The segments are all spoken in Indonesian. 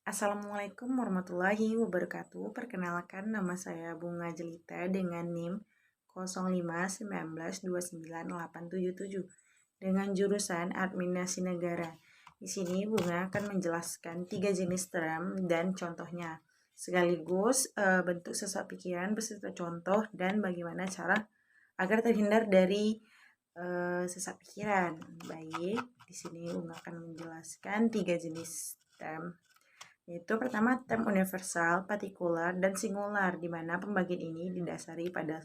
Assalamualaikum warahmatullahi wabarakatuh. Perkenalkan, nama saya Bunga Jelita dengan NIM 0519298777 dengan jurusan Administrasi Negara. Di sini Bunga akan menjelaskan 3 jenis term dan contohnya, sekaligus bentuk sesat pikiran beserta contoh dan bagaimana cara agar terhindar dari sesat pikiran. Baik, di sini Bunga akan menjelaskan 3 jenis term, yaitu pertama term universal, partikular, dan singular, di mana pembagian ini didasari pada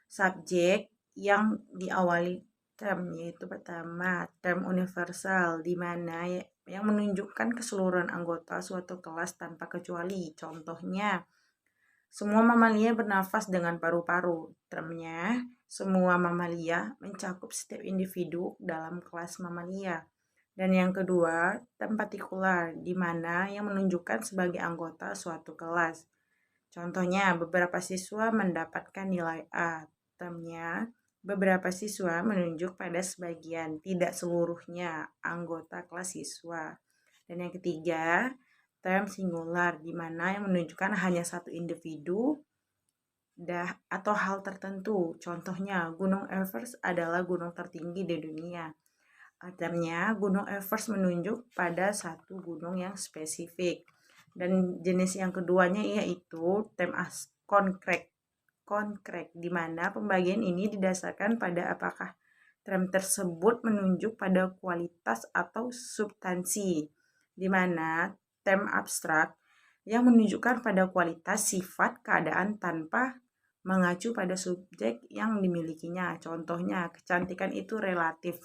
subjek yang diawali term, yaitu pertama term universal, di mana yang menunjukkan keseluruhan anggota suatu kelas tanpa kecuali. Contohnya, semua mamalia bernafas dengan paru-paru. Termnya, semua mamalia mencakup setiap individu dalam kelas mamalia. Dan yang kedua, term partikular, di mana yang menunjukkan sebagai anggota suatu kelas. Contohnya, beberapa siswa mendapatkan nilai A. Termnya, beberapa siswa menunjuk pada sebagian, tidak seluruhnya anggota kelas siswa. Dan yang ketiga, term singular, di mana yang menunjukkan hanya satu individu atau hal tertentu. Contohnya, Gunung Everest adalah gunung tertinggi di dunia. Artinya, Gunung Everest menunjuk pada satu gunung yang spesifik. Dan jenis yang keduanya yaitu term konkret, di mana pembagian ini didasarkan pada apakah term tersebut menunjuk pada kualitas atau substansi, di mana term abstrak yang menunjukkan pada kualitas, sifat, keadaan tanpa mengacu pada subjek yang dimilikinya. Contohnya, kecantikan itu relatif.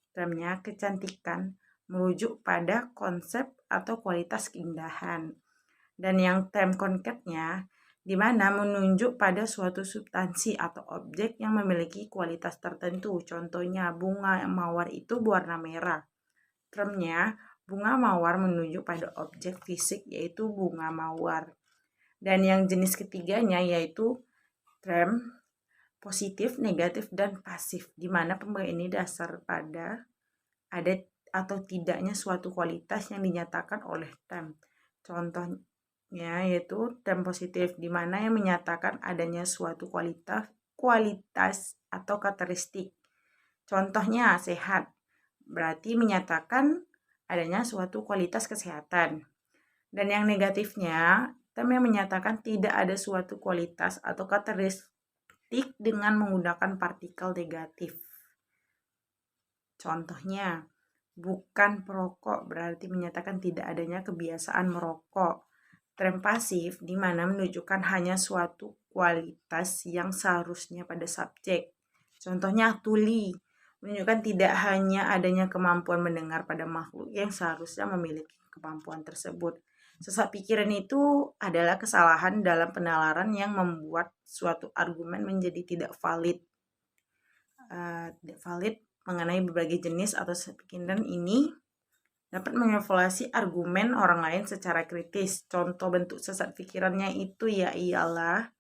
Termnya kecantikan merujuk pada konsep atau kualitas keindahan. Dan yang term konkretnya, di mana menunjuk pada suatu substansi atau objek yang memiliki kualitas tertentu. Contohnya, bunga mawar itu berwarna merah. Termnya, bunga mawar menunjuk pada objek fisik, yaitu bunga mawar. Dan yang jenis ketiganya yaitu term positif, negatif, dan pasif, di mana pembagian ini dasar pada ada atau tidaknya suatu kualitas yang dinyatakan oleh term. Contohnya yaitu term positif, di mana yang menyatakan adanya suatu kualitas atau karakteristik. Contohnya sehat, berarti menyatakan adanya suatu kualitas kesehatan. Dan yang negatifnya, term yang menyatakan tidak ada suatu kualitas atau karakteristik dengan menggunakan partikel negatif. Contohnya, bukan perokok, berarti menyatakan tidak adanya kebiasaan merokok. Term pasif, di mana menunjukkan hanya suatu kualitas yang seharusnya pada subjek. Contohnya, tuli, menunjukkan tidak hanya adanya kemampuan mendengar pada makhluk yang seharusnya memiliki kemampuan tersebut. Sesat pikiran itu adalah kesalahan dalam penalaran yang membuat suatu argumen menjadi tidak valid. Mengenai berbagai jenis atau sesat pikiran ini dapat mengevaluasi argumen orang lain secara kritis. Contoh bentuk sesat pikirannya itu ialah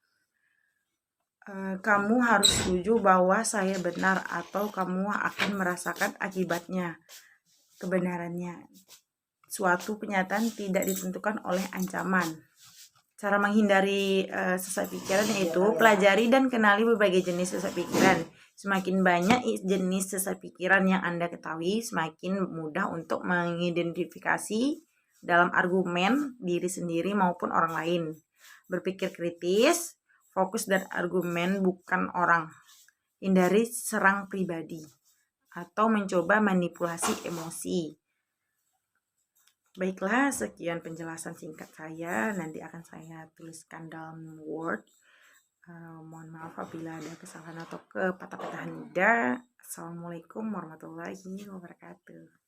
kamu harus setuju bahwa saya benar, atau kamu akan merasakan akibatnya. Kebenarannya, suatu kenyataan tidak ditentukan oleh ancaman. Cara menghindari sesat pikiran yaitu pelajari dan kenali berbagai jenis sesat pikiran. Semakin banyak jenis sesat pikiran yang Anda ketahui, semakin mudah untuk mengidentifikasi dalam argumen diri sendiri maupun orang lain. Berpikir kritis, fokus dan argumen, bukan orang. Hindari serang pribadi atau mencoba manipulasi emosi. Baiklah, sekian penjelasan singkat saya. Nanti akan saya tuliskan dalam Word. Mohon maaf apabila ada kesalahan atau kepatah-patahan lidah. Assalamualaikum warahmatullahi wabarakatuh.